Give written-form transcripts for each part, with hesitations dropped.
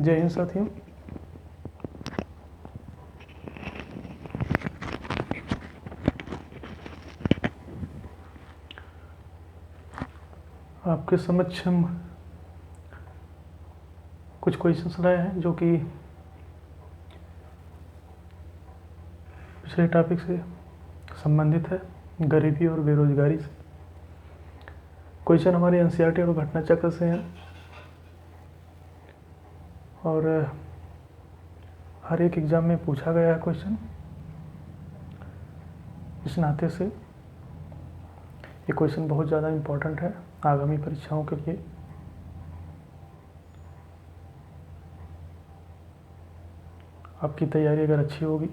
जय हिंद साथियों। आपके समक्ष हम कुछ क्वेश्चंस लाए हैं जो कि पिछले टॉपिक से संबंधित है, गरीबी और बेरोजगारी से। क्वेश्चन हमारे एनसीईआरटी और घटना चक्र से हैं और हर एक एग्ज़ाम में पूछा गया है क्वेश्चन। इस नाते से ये क्वेश्चन बहुत ज़्यादा इम्पोर्टेंट है आगामी परीक्षाओं के लिए। आपकी तैयारी अगर अच्छी होगी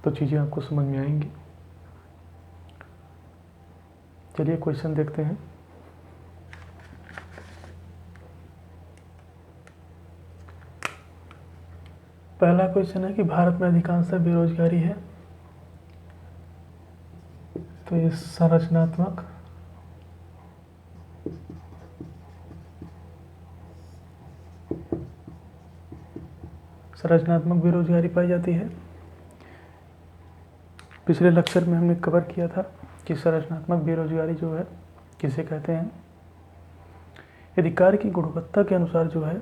तो चीज़ें आपको समझ में आएंगी। चलिए क्वेश्चन देखते हैं। पहला क्वेश्चन है कि भारत में अधिकांशतः बेरोजगारी है, तो ये संरचनात्मक बेरोजगारी पाई जाती है। पिछले लेक्चर में हमने कवर किया था कि संरचनात्मक बेरोजगारी जो है किसे कहते हैं। यदि कार्य की गुणवत्ता के अनुसार जो है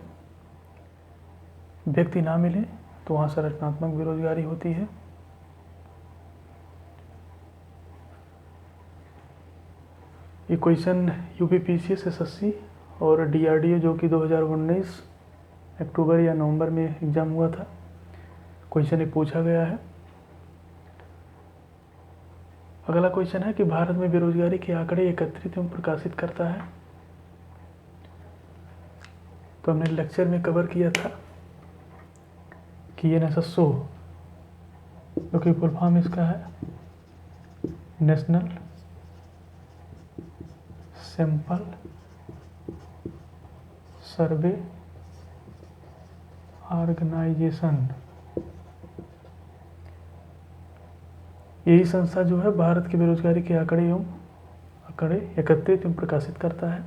व्यक्ति ना मिले तो वहाँ संरचनात्मक बेरोजगारी होती है। ये क्वेश्चन यूपीपीसीएस एसएससी और डीआरडीओ जो कि 2019 अक्टूबर या नवंबर में एग्ज़ाम हुआ था, क्वेश्चन ये पूछा गया है। अगला क्वेश्चन है कि भारत में बेरोजगारी के आंकड़े एकत्रित एवं प्रकाशित करता है। तो हमने लेक्चर में कवर किया था कि एनएसएसओ जो कि फुल फॉर्म इसका है नेशनल सैंपल सर्वे ऑर्गेनाइजेशन, यही संस्था जो है भारत की बेरोजगारी के आंकड़े एकत्रित एवं प्रकाशित करता है।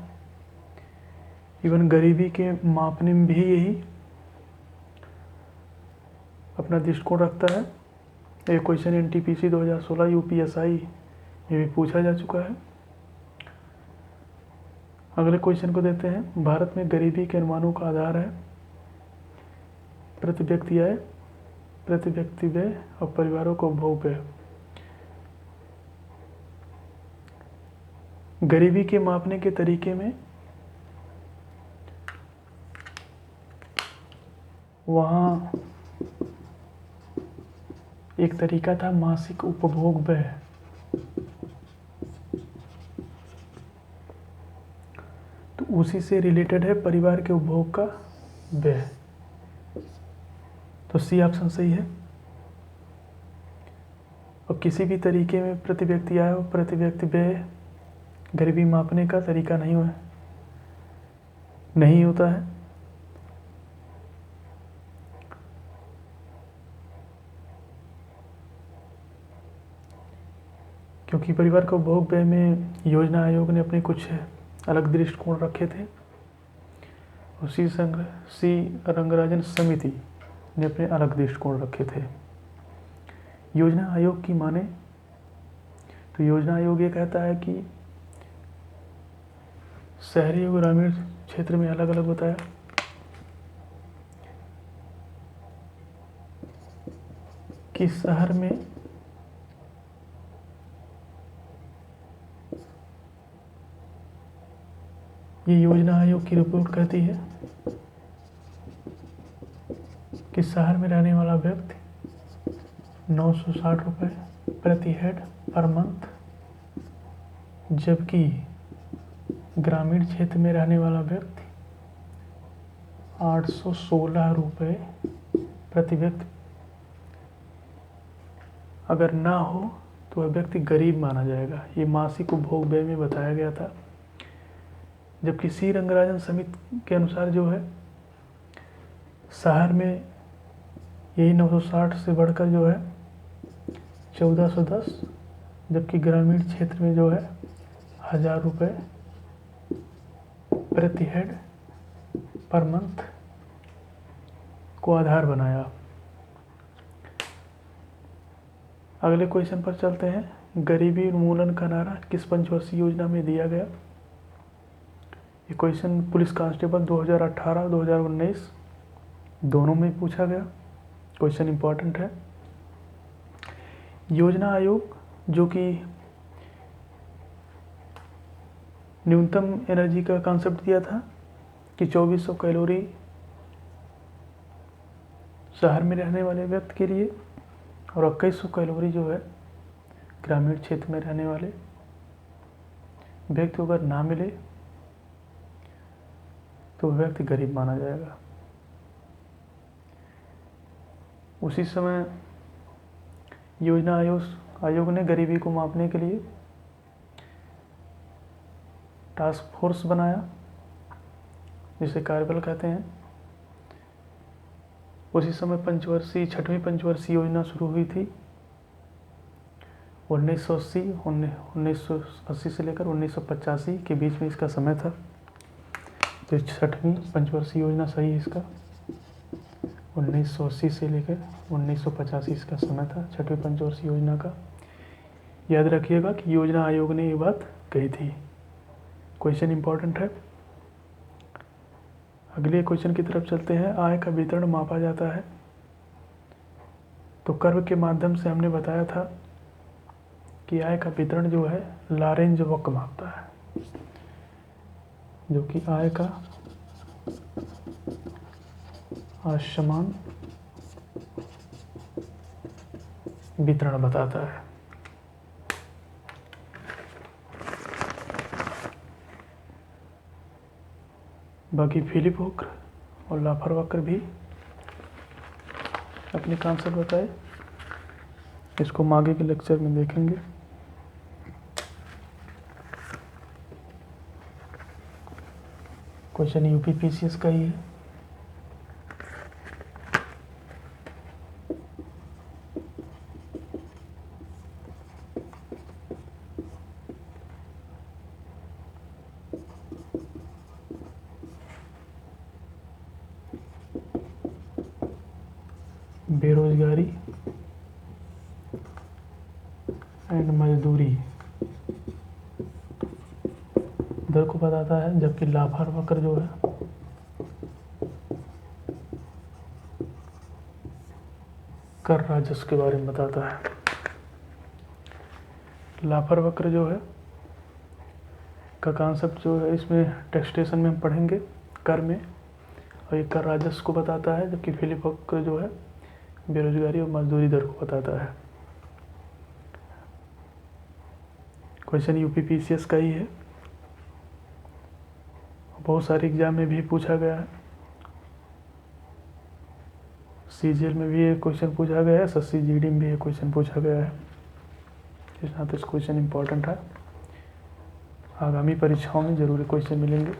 इवन गरीबी के मापने में भी यही अपना दृष्टिकोण रखता है। एक क्वेश्चन एनटीपीसी 2016 यूपीएसआई ये भी पूछा जा चुका है। अगले क्वेश्चन को देते हैं। भारत में गरीबी के अनुमानों का आधार है प्रति व्यक्ति आय, प्रति व्यक्ति व्यय और परिवारों को उपभोग व्यय। गरीबी के मापने के तरीके में वहाँ एक तरीका था मासिक उपभोग व्यय। तो उसी से रिलेटेड है परिवार के उपभोग का व्यय। तो सी ऑप्शन सही है। और किसी भी तरीके में प्रति व्यक्ति आय और प्रति व्यक्ति व्यय गरीबी मापने का तरीका नहीं होता है। क्योंकि परिवार को उपभोग व्यय में योजना आयोग ने अपने कुछ अलग दृष्टिकोण रखे थे और सी रंगराजन समिति ने अपने अलग दृष्टिकोण रखे थे। योजना आयोग की माने तो योजना आयोग ये कहता है कि शहरी और ग्रामीण क्षेत्र में अलग अलग होता है। कि शहर में ये योजना आयोग की रिपोर्ट कहती है कि शहर में रहने वाला व्यक्ति 960 रुपये प्रति हेड पर मंथ, जबकि ग्रामीण क्षेत्र में रहने वाला व्यक्ति 816 रुपये प्रति व्यक्ति अगर ना हो तो वह व्यक्ति गरीब माना जाएगा। ये मासिक उपभोग व्यय में बताया गया था। जबकि सी रंगराजन समिति के अनुसार जो है शहर में यही 960 से बढ़कर जो है 1410, जबकि ग्रामीण क्षेत्र में जो है 1000 रुपये प्रति हेड पर मंथ को आधार बनाया। अगले क्वेश्चन पर चलते हैं। गरीबी उन्मूलन का नारा किस पंचवर्षीय योजना में दिया गया? ये क्वेश्चन पुलिस कांस्टेबल 2018-2019 दोनों में पूछा गया। क्वेश्चन इंपॉर्टेंट है। योजना आयोग जो कि न्यूनतम एनर्जी का कॉन्सेप्ट दिया था कि 2400 कैलोरी शहर में रहने वाले व्यक्ति के लिए और 2100 कैलोरी जो है ग्रामीण क्षेत्र में रहने वाले व्यक्ति को अगर ना मिले तो वह व्यक्ति गरीब माना जाएगा। उसी समय योजना आयोग ने गरीबी को मापने के लिए टास्क फोर्स बनाया जिसे कार्यबल कहते हैं। उसी समय छठवीं पंचवर्षीय योजना शुरू हुई थी 1980 से लेकर 1985 के बीच में इसका समय था। तो छठवीं पंचवर्षीय योजना सही है इसका। 1980 से लेकर 1985 इसका समय था छठवीं पंचवर्षीय योजना का। याद रखिएगा कि योजना आयोग ने ये बात कही थी। क्वेश्चन इंपॉर्टेंट है। अगले क्वेश्चन की तरफ चलते हैं। आय का वितरण मापा जाता है तो कर्व के माध्यम से हमने बताया था कि आय का वितरण जो है लॉरेंज वक्र मापता है, जो कि आय का असमान वितरण बताता है। बाकी फिलिप वक्र और लाफर वक्र भी अपने कॉन्सेप्ट बताए, इसको हम आगे के लेक्चर में देखेंगे। क्वेश्चन यूपी पीसीएस का ही है। बेरोजगारी एंड मजदूरी दर को बताता है, जबकि लाफर वक्र जो है कर राजस्व के बारे में बताता है। लाफर वक्र जो है का कॉन्सेप्ट जो है इसमें टैक्सेशन में हम पढ़ेंगे कर में, और ये कर राजस्व को बताता है, जबकि फिलिप वक्र जो है बेरोजगारी और मजदूरी दर को बताता है। क्वेश्चन यूपी पीसीएस का ही है, बहुत सारे एग्जाम में भी पूछा गया है। सीजीएल में भी एक क्वेश्चन पूछा गया है, एसएससी जीडी में भी एक क्वेश्चन पूछा गया है। इस नाते इस क्वेश्चन इंपॉर्टेंट है, आगामी परीक्षाओं में जरूरी क्वेश्चन मिलेंगे।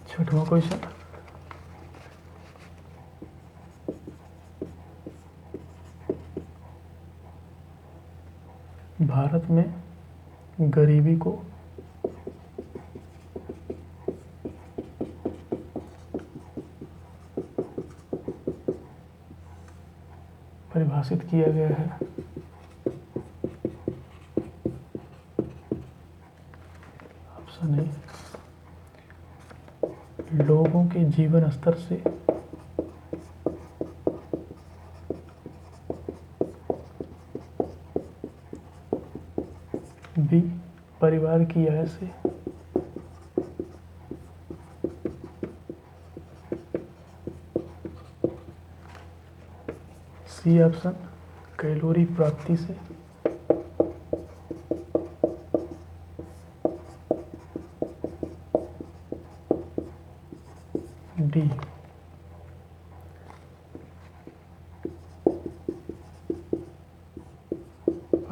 छठवां क्वेश्चन, भारत में गरीबी को परिभाषित किया गया है। ऑप्शन ए, लोगों के जीवन स्तर से बी, परिवार की आय से सी ऑप्शन, कैलोरी प्राप्ति से डी,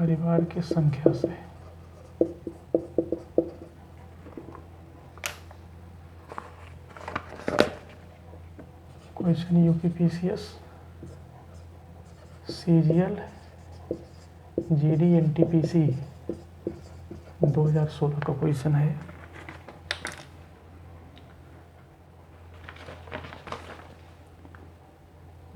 परिवार की संख्या से। Question UPPCS, CGL, GD, NTPC 2016 का क्वेश्चन है।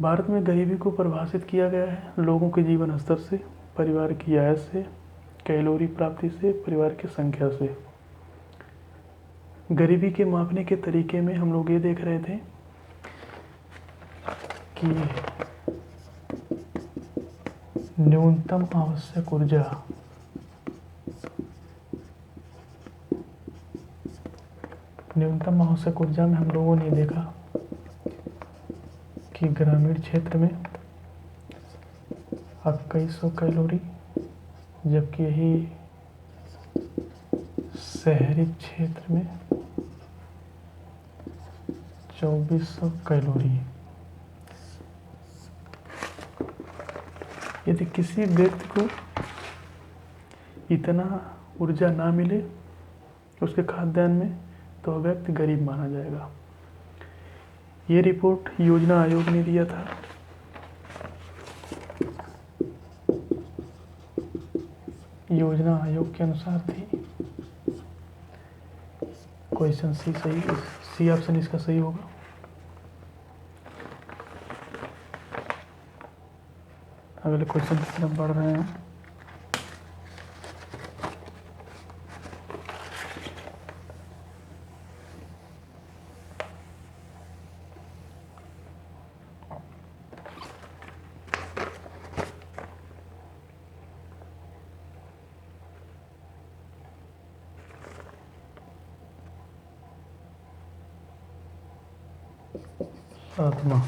भारत में गरीबी को परिभाषित किया गया है लोगों के जीवन स्तर से, परिवार की आय से, कैलोरी प्राप्ति से, परिवार की संख्या से। गरीबी के मापने के तरीके में हम लोग ये देख रहे थे कि न्यूनतम आवश्यक ऊर्जा, न्यूनतम आवश्यक ऊर्जा में हम लोगों ने देखा कि ग्रामीण क्षेत्र में 2100 कैलोरी, जबकि यही शहरी क्षेत्र में 2400 कैलोरी। यदि किसी व्यक्ति को इतना ऊर्जा ना मिले उसके खाद्यान्न में, तो वह व्यक्ति गरीब माना जाएगा। ये रिपोर्ट योजना आयोग ने दिया था। योजना आयोग के अनुसार थी। क्वेश्चन सी सही, सी ऑप्शन इसका सही होगा। अगले क्वेश्चन की तरफ बढ़ रहे हैं। सातवां,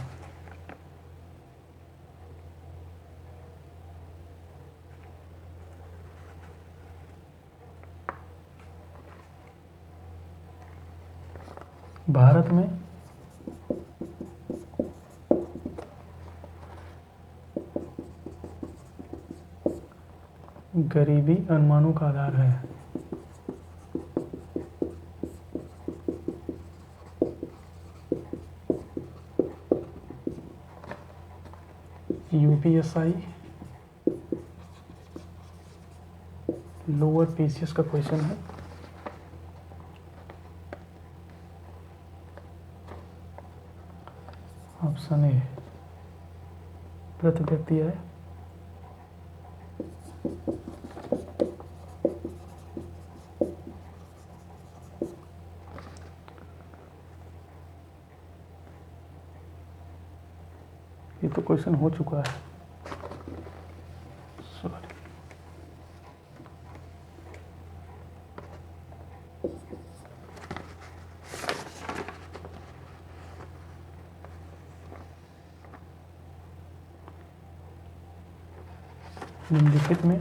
भारत में गरीबी अनुमानों का आधार है। यूपीएसआई, लोअर पीसीएस का क्वेश्चन है। ऑप्शन ए प्रति व्यक्ति है। ये तो क्वेश्चन हो चुका है, सॉरी। निम्नलिखित में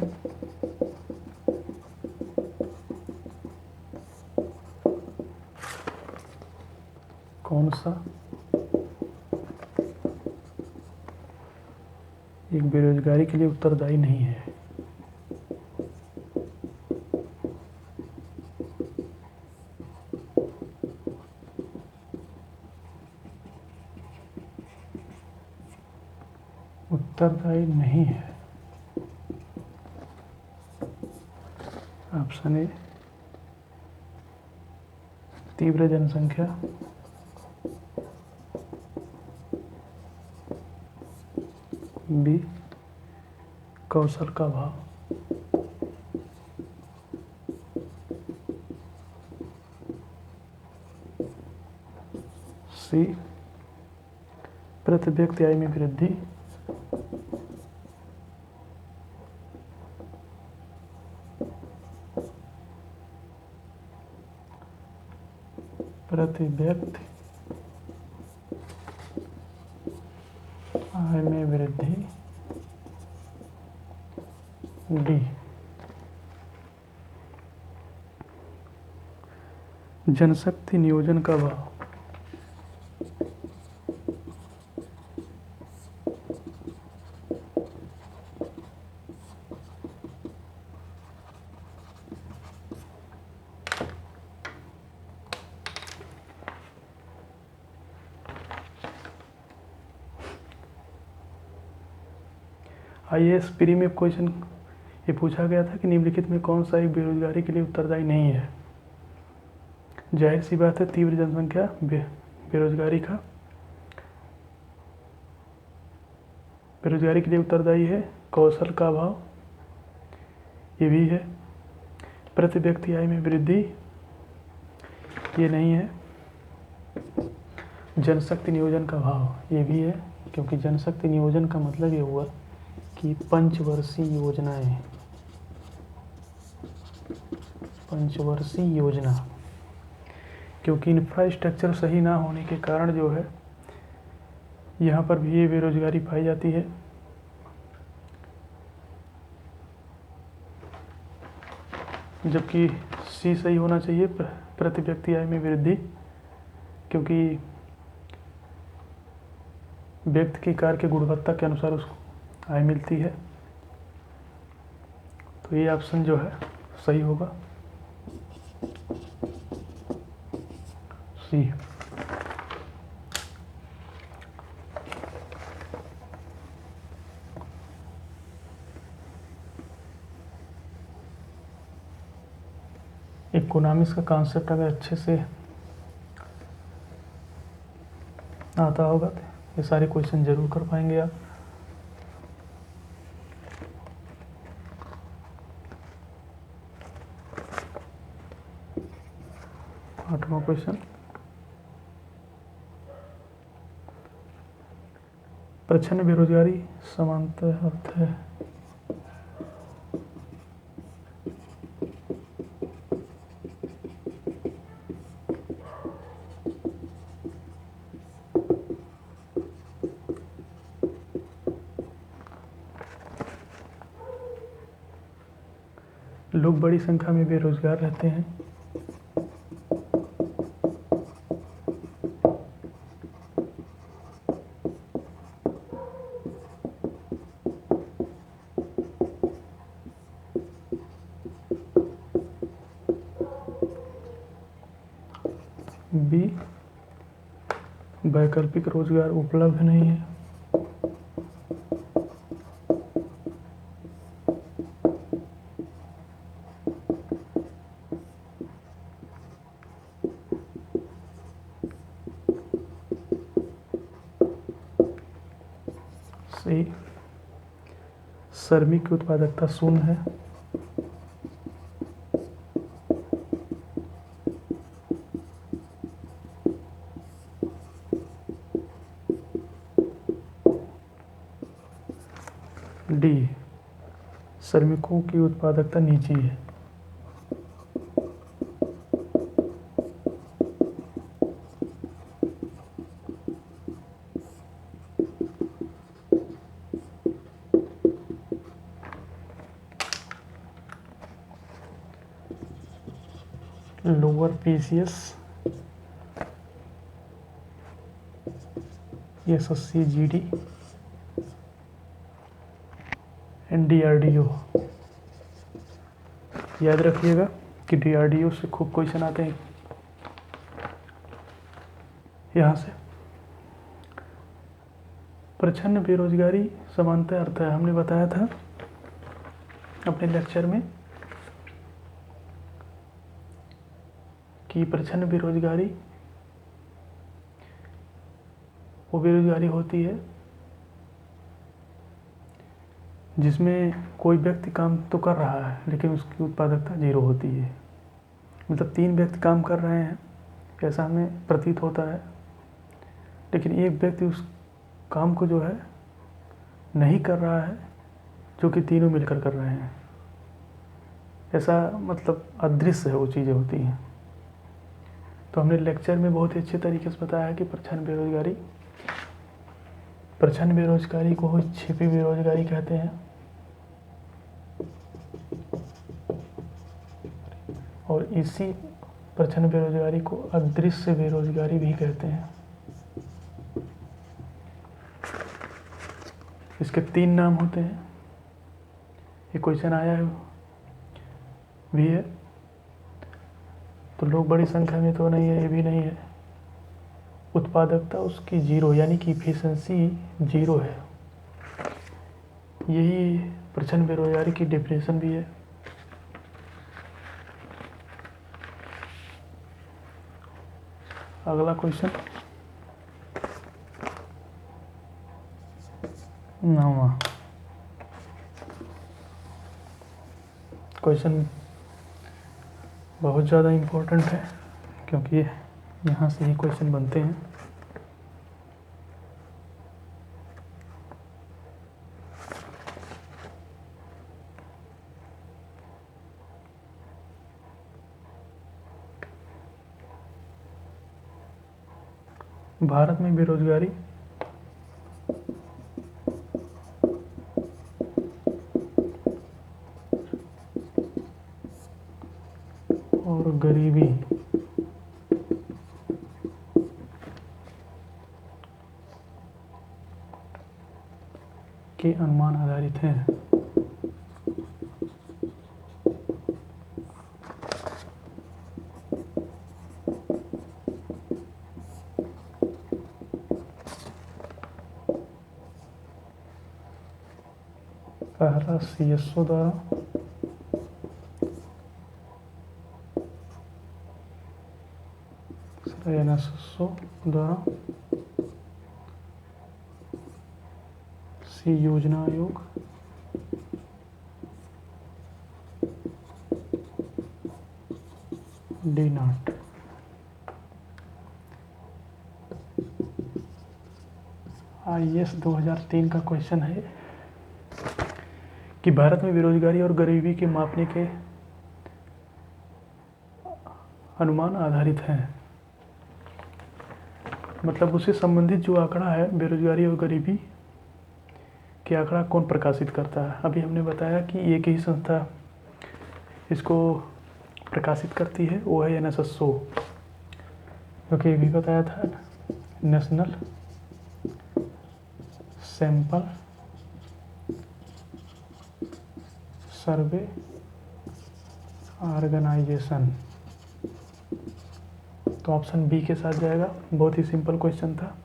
कौन सा एक बेरोजगारी के लिए उत्तरदायी नहीं है? उत्तरदायी नहीं है। ऑप्शन ए तीव्र जनसंख्या, बी कौशल का अभाव, सी प्रति व्यक्ति आय में वृद्धि, प्रति व्यक्ति आय में वृद्धि, डी जनशक्ति नियोजन का अभाव। IAS प्री में क्वेश्चन ये पूछा गया था कि निम्नलिखित में कौन सा एक बेरोजगारी के लिए उत्तरदायी नहीं है। जाहिर सी बात है, तीव्र जनसंख्या बेरोजगारी के लिए उत्तरदायी है। कौशल का अभाव, ये भी है। प्रति व्यक्ति आय में वृद्धि, ये नहीं है। जनशक्ति नियोजन का अभाव, ये भी है, क्योंकि जनशक्ति नियोजन का मतलब ये हुआ कि पंचवर्षीय योजना, क्योंकि इंफ्रास्ट्रक्चर सही ना होने के कारण जो है यहाँ पर भी ये बेरोजगारी पाई जाती है। जबकि सी सही होना चाहिए, प्रति व्यक्ति आय में वृद्धि, क्योंकि व्यक्ति की कार्य की गुणवत्ता के अनुसार उसको आय मिलती है। तो ये ऑप्शन जो है सही होगा, सी। इकोनॉमिक्स का कॉन्सेप्ट अगर अच्छे से आता होगा तो ये सारे क्वेश्चन जरूर कर पाएंगे आप। आठवां क्वेश्चन, प्रच्छन्न बेरोजगारी समानतः अर्थ है। लोग बड़ी संख्या में बेरोजगार रहते हैं। बी, वैकल्पिक रोजगार उपलब्ध नहीं है। सी, श्रमिक की उत्पादकता शून्य है। डी, श्रमिकों की उत्पादकता नीची है। Lower PCS, SSC GD and DRDO। याद रखिएगा कि DRDO से खूब क्वेश्चन आते हैं यहाँ से। प्रच्छन्न बेरोजगारी समानतः अर्थ है। हमने बताया था अपने लेक्चर में कि प्रच्छन्न बेरोजगारी वो बेरोजगारी होती है जिसमें कोई व्यक्ति काम तो कर रहा है लेकिन उसकी उत्पादकता जीरो होती है। मतलब 3 व्यक्ति काम कर रहे हैं ऐसा हमें प्रतीत होता है, लेकिन एक व्यक्ति उस काम को जो है नहीं कर रहा है जो कि तीनों मिलकर कर रहे हैं। ऐसा मतलब अदृश्य है वो चीज़ें होती हैं। तो हमने लेक्चर में बहुत ही अच्छे तरीके से बताया कि प्रच्छन्न बेरोजगारी को छिपी बेरोजगारी कहते हैं और इसी प्रच्छन्न बेरोजगारी को अदृश्य बेरोजगारी भी कहते हैं। इसके 3 नाम होते हैं। ये क्वेश्चन आया है भी है, तो लोग बड़ी संख्या में तो नहीं है, ये भी नहीं है। उत्पादकता उसकी जीरो यानी कि इफिशिएंसी जीरो है। यही प्रचंड बेरोजगारी की डेफिनेशन भी है। अगला क्वेश्चन 9वां क्वेश्चन बहुत ज़्यादा इम्पोर्टेंट है क्योंकि यहाँ से ही क्वेश्चन बनते हैं। भारत में बेरोजगारी और गरीबी के अनुमान आधारित हैं। पहला CSO द्वारा, NSSO द्वारा, C योजना आयोग, D नाट। IAS 2003 का क्वेश्चन है कि भारत में बेरोजगारी और गरीबी के मापने के अनुमान आधारित हैं। मतलब उससे संबंधित जो आंकड़ा है बेरोजगारी और गरीबी के आंकड़ा कौन प्रकाशित करता है। अभी हमने बताया कि एक ही संस्था इसको प्रकाशित करती है, वो है NSSO, क्योंकि भी बताया था नेशनल सैंपल सर्वे ऑर्गेनाइजेशन। तो ऑप्शन बी के साथ जाएगा। बहुत ही सिंपल क्वेश्चन था।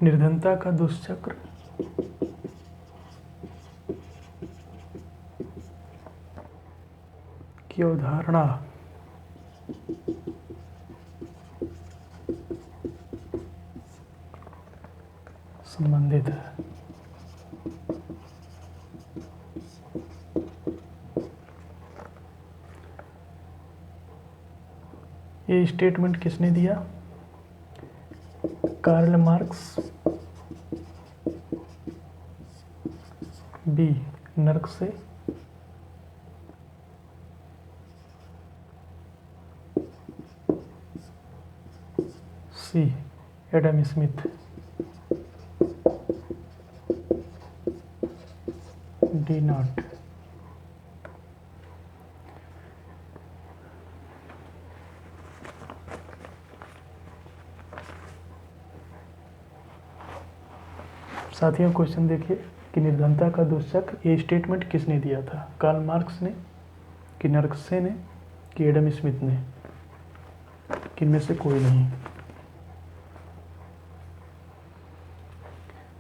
निर्धनता का दुष्चक्र की अवधारणा संबंधित है। ये स्टेटमेंट किसने दिया? Karl Marx. बी नर्क से। सी एडम स्मिथ। D not. साथियों क्वेश्चन देखिए कि निर्धनता का दुष्चक्र ये स्टेटमेंट किसने दिया था? कार्ल मार्क्स ने, कि नर्कसे ने, कि एडम स्मिथ ने? किनमें से कोई नहीं।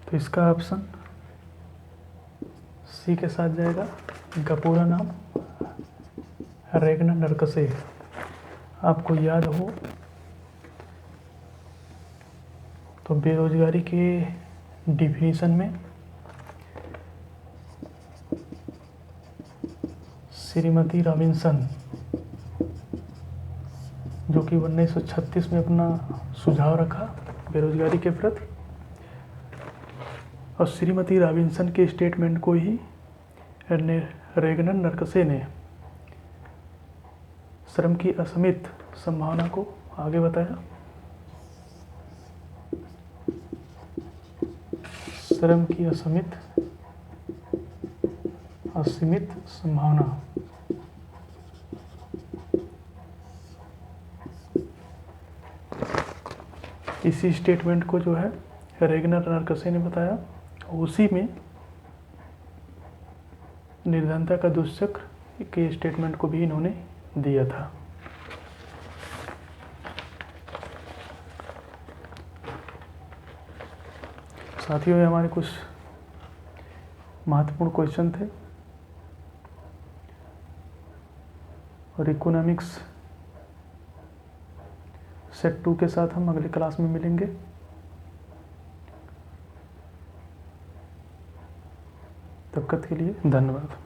तो इसका ऑप्शन सी के साथ जाएगा। इनका पूरा नाम रेगनर नर्कसे। आपको याद हो तो बेरोजगारी के डिफिनीशन में श्रीमती रॉबिन्सन, जो कि 1936 में अपना सुझाव रखा बेरोजगारी के प्रति, और श्रीमती रॉबिन्सन के स्टेटमेंट को ही रेगनर नर्कसे ने श्रम की असीमित संभावना को आगे बताया। श्रम की असीमित असीमित संभावना। इसी स्टेटमेंट को जो है रेगनर नरकसे ने बताया, उसी में निर्धनता का दुष्चक्र के स्टेटमेंट को भी इन्होंने दिया था। साथियों, ये हमारे कुछ महत्वपूर्ण क्वेश्चन थे और इकोनॉमिक्स सेट 2 के साथ हम अगली क्लास में मिलेंगे। तब तक के लिए धन्यवाद।